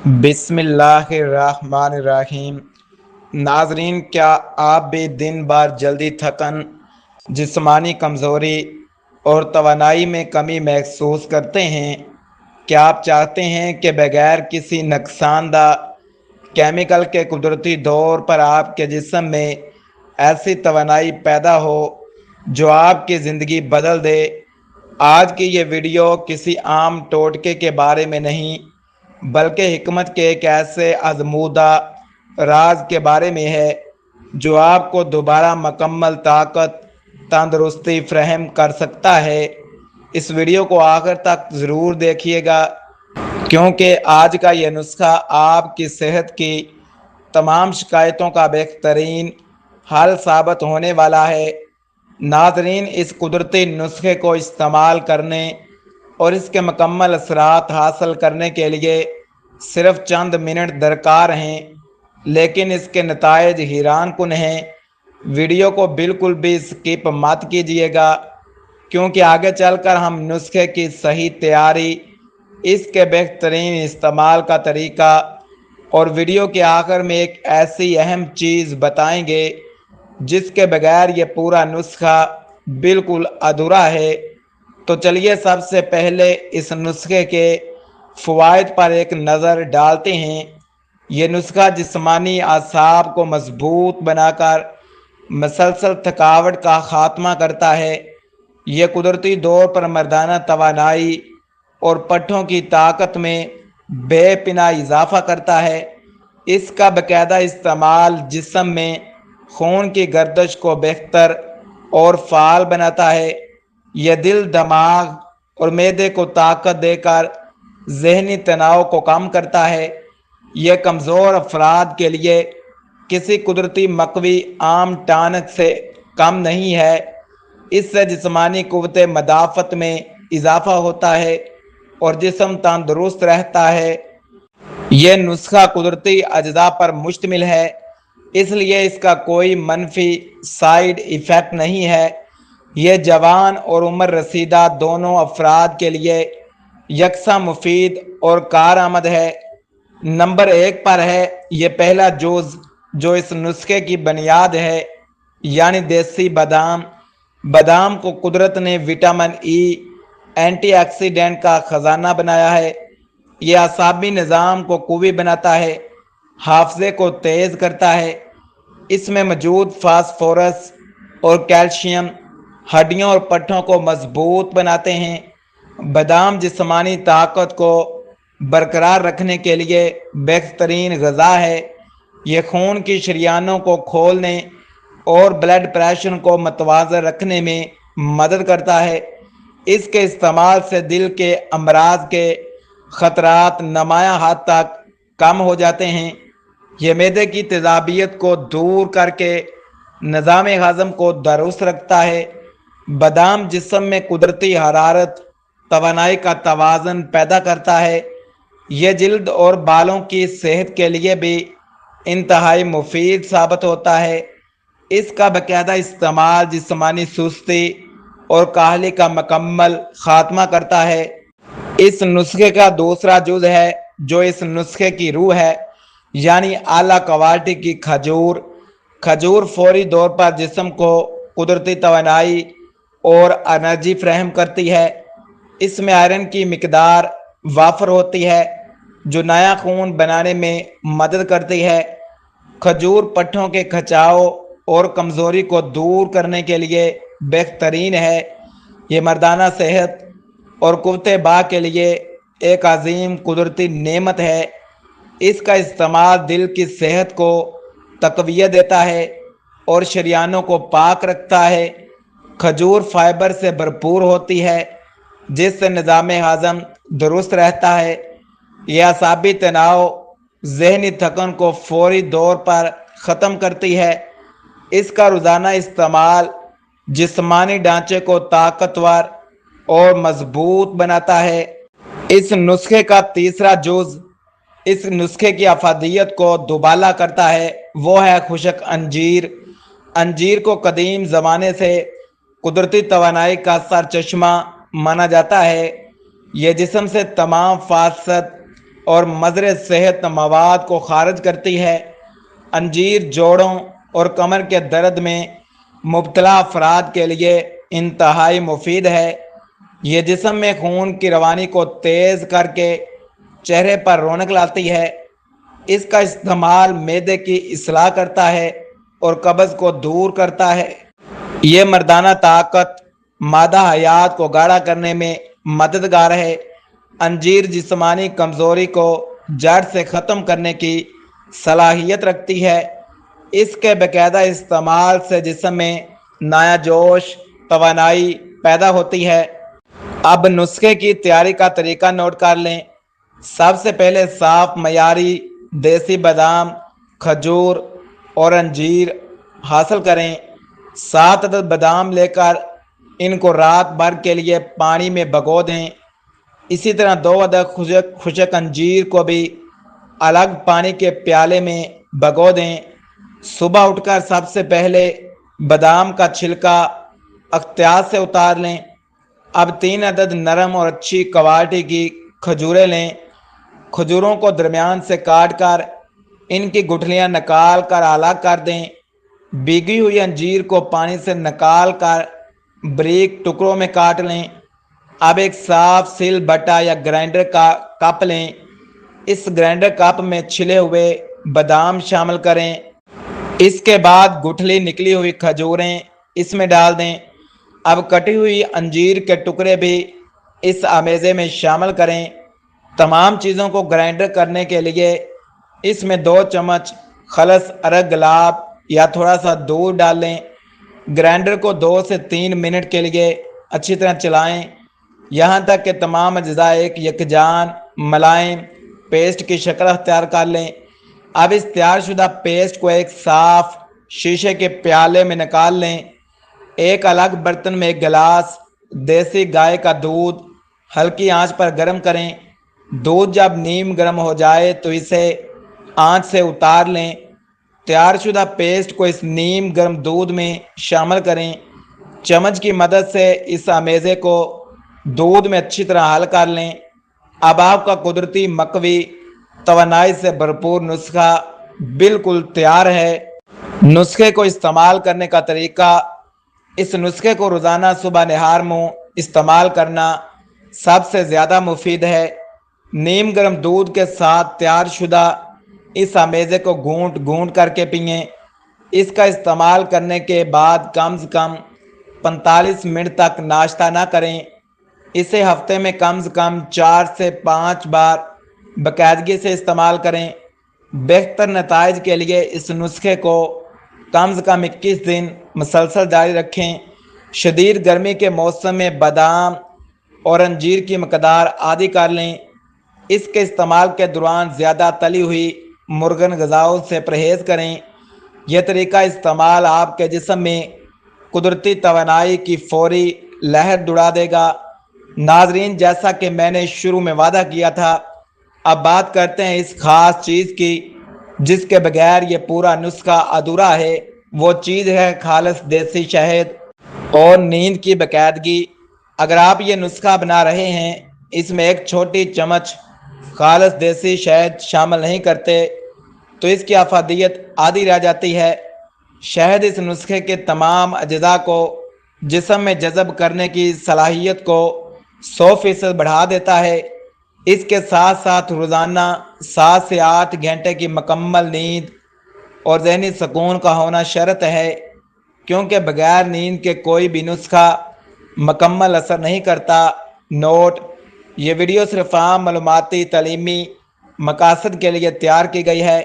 بسم اللہ الرحمن الرحیم۔ ناظرین، کیا آپ بھی دن بار جلدی تھکن، جسمانی کمزوری اور توانائی میں کمی محسوس کرتے ہیں؟ کیا آپ چاہتے ہیں کہ بغیر کسی نقصان دہ کیمیکل کے قدرتی طور پر آپ کے جسم میں ایسی توانائی پیدا ہو جو آپ کی زندگی بدل دے؟ آج کی یہ ویڈیو کسی عام ٹوٹکے کے بارے میں نہیں بلکہ حکمت کے ایک ایسے آزمودہ راز کے بارے میں ہے جو آپ کو دوبارہ مکمل طاقت تندرستی فراہم کر سکتا ہے۔ اس ویڈیو کو آخر تک ضرور دیکھیے گا کیونکہ آج کا یہ نسخہ آپ کی صحت کی تمام شکایتوں کا بہترین حل ثابت ہونے والا ہے۔ ناظرین، اس قدرتی نسخے کو استعمال کرنے اور اس کے مکمل اثرات حاصل کرنے کے لیے صرف چند منٹ درکار ہیں، لیکن اس کے نتائج حیران کن ہیں۔ ویڈیو کو بالکل بھی سکپ مت کیجیے گا کیونکہ آگے چل کر ہم نسخے کی صحیح تیاری، اس کے بہترین استعمال کا طریقہ اور ویڈیو کے آخر میں ایک ایسی اہم چیز بتائیں گے جس کے بغیر یہ پورا نسخہ بالکل ادھورا ہے۔ تو چلیے سب سے پہلے اس نسخے کے فوائد پر ایک نظر ڈالتے ہیں۔ یہ نسخہ جسمانی اعصاب کو مضبوط بنا کر مسلسل تھکاوٹ کا خاتمہ کرتا ہے۔ یہ قدرتی طور پر مردانہ توانائی اور پٹھوں کی طاقت میں بے پناہ اضافہ کرتا ہے۔ اس کا باقاعدہ استعمال جسم میں خون کی گردش کو بہتر اور فعال بناتا ہے۔ یہ دل، دماغ اور معدے کو طاقت دے کر ذہنی تناؤ کو کم کرتا ہے۔ یہ کمزور افراد کے لیے کسی قدرتی مقوی عام ٹانک سے کم نہیں ہے۔ اس سے جسمانی قوت مدافعت میں اضافہ ہوتا ہے اور جسم تندرست رہتا ہے۔ یہ نسخہ قدرتی اجزاء پر مشتمل ہے، اس لیے اس کا کوئی منفی سائیڈ ایفیکٹ نہیں ہے۔ یہ جوان اور عمر رسیدہ دونوں افراد کے لیے یکساں مفید اور کارآمد ہے۔ نمبر 1 پر ہے یہ پہلا جز جو اس نسخے کی بنیاد ہے، یعنی دیسی بادام۔ بادام کو قدرت نے وٹامن ای، اینٹی آکسیڈنٹ کا خزانہ بنایا ہے۔ یہ اعصابی نظام کو قوی بناتا ہے، حافظے کو تیز کرتا ہے۔ اس میں موجود فاسفورس اور کیلشیم ہڈیوں اور پٹھوں کو مضبوط بناتے ہیں۔ بادام جسمانی طاقت کو برقرار رکھنے کے لیے بہترین غذا ہے۔ یہ خون کی شریانوں کو کھولنے اور بلڈ پریشر کو متوازن رکھنے میں مدد کرتا ہے۔ اس کے استعمال سے دل کے امراض کے خطرات نمایاں حد تک کم ہو جاتے ہیں۔ یہ معدے کی تیزابیت کو دور کر کے نظام ہضم کو درست رکھتا ہے۔ بادام جسم میں قدرتی حرارت توانائی کا توازن پیدا کرتا ہے۔ یہ جلد اور بالوں کی صحت کے لیے بھی انتہائی مفید ثابت ہوتا ہے۔ اس کا باقاعدہ استعمال جسمانی سستی اور کاہلی کا مکمل خاتمہ کرتا ہے۔ اس نسخے کا دوسرا جز ہے جو اس نسخے کی روح ہے، یعنی اعلیٰ کوالٹی کی کھجور۔ کھجور فوری طور پر جسم کو قدرتی توانائی اور انرجی فراہم کرتی ہے۔ اس میں آئرن کی مقدار وافر ہوتی ہے جو نیا خون بنانے میں مدد کرتی ہے۔ کھجور پٹھوں کے کھچاؤ اور کمزوری کو دور کرنے کے لیے بہترین ہے۔ یہ مردانہ صحت اور قوت باہ کے لیے ایک عظیم قدرتی نعمت ہے۔ اس کا استعمال دل کی صحت کو تقویت دیتا ہے اور شریانوں کو پاک رکھتا ہے۔ کھجور فائبر سے بھرپور ہوتی ہے جس سے نظام ہضم درست رہتا ہے۔ یہ اعصابی تناؤ، ذہنی تھکن کو فوری طور پر ختم کرتی ہے۔ اس کا روزانہ استعمال جسمانی ڈھانچے کو طاقتور اور مضبوط بناتا ہے۔ اس نسخے کا تیسرا جز اس نسخے کی افادیت کو دوبالا کرتا ہے، وہ ہے خشک انجیر۔ انجیر کو قدیم زمانے سے قدرتی توانائی کا سرچشمہ مانا جاتا ہے۔ یہ جسم سے تمام فاسد اور مضر صحت مواد کو خارج کرتی ہے۔ انجیر جوڑوں اور کمر کے درد میں مبتلا افراد کے لیے انتہائی مفید ہے۔ یہ جسم میں خون کی روانی کو تیز کر کے چہرے پر رونق لاتی ہے۔ اس کا استعمال معدے کی اصلاح کرتا ہے اور قبض کو دور کرتا ہے۔ یہ مردانہ طاقت مادہ حیات کو گاڑھا کرنے میں مددگار ہے۔ انجیر جسمانی کمزوری کو جڑ سے ختم کرنے کی صلاحیت رکھتی ہے۔ اس کے باقاعدہ استعمال سے جسم میں نیا جوش، توانائی پیدا ہوتی ہے۔ اب نسخے کی تیاری کا طریقہ نوٹ کر لیں۔ سب سے پہلے صاف معیاری دیسی بادام، کھجور اور انجیر حاصل کریں۔ 7 عدد بادام لے کر ان کو رات بھر کے لیے پانی میں بھگو دیں۔ اسی طرح 2 عدد خشک انجیر کو بھی الگ پانی کے پیالے میں بھگو دیں۔ صبح اٹھ کر سب سے پہلے بادام کا چھلکا احتیاط سے اتار لیں۔ اب 3 عدد نرم اور اچھی کوالٹی کی کھجوریں لیں۔ کھجوروں کو درمیان سے کاٹ کر ان کی گٹھلیاں نکال کر الگ کر دیں۔ بھیگی ہوئی انجیر کو پانی سے نکال کر باریک ٹکڑوں میں کاٹ لیں۔ اب ایک صاف سل بٹا یا گرائنڈر کا کپ لیں۔ اس گرائنڈر کپ میں چھلے ہوئے بادام شامل کریں۔ اس کے بعد گٹھلی نکلی ہوئی کھجوریں اس میں ڈال دیں۔ اب کٹی ہوئی انجیر کے ٹکڑے بھی اس آمیزے میں شامل کریں۔ تمام چیزوں کو گرائنڈر کرنے کے لیے اس میں 2 چمچ خالص ارگ گلاب یا تھوڑا سا دودھ ڈال لیں۔ گرائنڈر کو 2 سے 3 منٹ کے لیے اچھی طرح چلائیں، یہاں تک کہ تمام اجزاء ایک یکجان ملائم پیسٹ کی شکل اختیار کر لیں۔ اب اس تیار شدہ پیسٹ کو ایک صاف شیشے کے پیالے میں نکال لیں۔ ایک الگ برتن میں 1 گلاس دیسی گائے کا دودھ ہلکی آنچ پر گرم کریں۔ دودھ جب نیم گرم ہو جائے تو اسے آنچ سے اتار لیں۔ تیار شدہ پیسٹ کو اس نیم گرم دودھ میں شامل کریں۔ چمچ کی مدد سے اس آمیزے کو دودھ میں اچھی طرح حل کر لیں۔ اب آپ کا قدرتی مقوی توانائی سے بھرپور نسخہ بالکل تیار ہے۔ نسخے کو استعمال کرنے کا طریقہ: اس نسخے کو روزانہ صبح نہار منہ استعمال کرنا سب سے زیادہ مفید ہے۔ نیم گرم دودھ کے ساتھ تیار شدہ اس آمیزے کو گھونٹ گھونٹ کر کے پئیں۔ اس کا استعمال کرنے کے بعد کم از کم 45 منٹ تک ناشتہ نہ کریں۔ اسے ہفتے میں کم از کم 4 سے 5 بار باقاعدگی سے استعمال کریں۔ بہتر نتائج کے لیے اس نسخے کو کم از کم 21 دن مسلسل جاری رکھیں۔ شدید گرمی کے موسم میں بادام اور انجیر کی مقدار عادی کر لیں۔ اس کے استعمال کے دوران زیادہ تلی ہوئی مرغن غذاؤں سے پرہیز کریں۔ یہ طریقہ استعمال آپ کے جسم میں قدرتی توانائی کی فوری لہر دوڑا دے گا۔ ناظرین، جیسا کہ میں نے شروع میں وعدہ کیا تھا، اب بات کرتے ہیں اس خاص چیز کی جس کے بغیر یہ پورا نسخہ ادھورا ہے۔ وہ چیز ہے خالص دیسی شہد اور نیند کی باقاعدگی۔ اگر آپ یہ نسخہ بنا رہے ہیں، اس میں 1 چھوٹی چمچ خالص دیسی شہد شامل نہیں کرتے تو اس کی افادیت آدھی رہ جاتی ہے۔ شہد اس نسخے کے تمام اجزاء کو جسم میں جذب کرنے کی صلاحیت کو 100% بڑھا دیتا ہے۔ اس کے ساتھ ساتھ روزانہ 7 سے 8 گھنٹے کی مکمل نیند اور ذہنی سکون کا ہونا شرط ہے، کیونکہ بغیر نیند کے کوئی بھی نسخہ مکمل اثر نہیں کرتا۔ نوٹ: یہ ویڈیو صرف عام معلوماتی تعلیمی مقاصد کے لیے تیار کی گئی ہے۔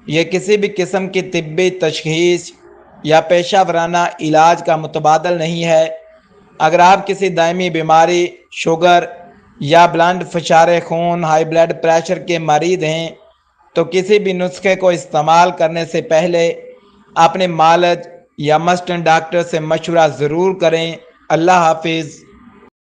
یہ کسی بھی قسم کی طبی تشخیص یا پیشہ ورانہ علاج کا متبادل نہیں ہے۔ اگر آپ کسی دائمی بیماری، شوگر یا بلڈ فشار خون، ہائی بلڈ پریشر کے مریض ہیں تو کسی بھی نسخے کو استعمال کرنے سے پہلے اپنے معالج یا مسٹن ڈاکٹر سے مشورہ ضرور کریں۔ اللہ حافظ۔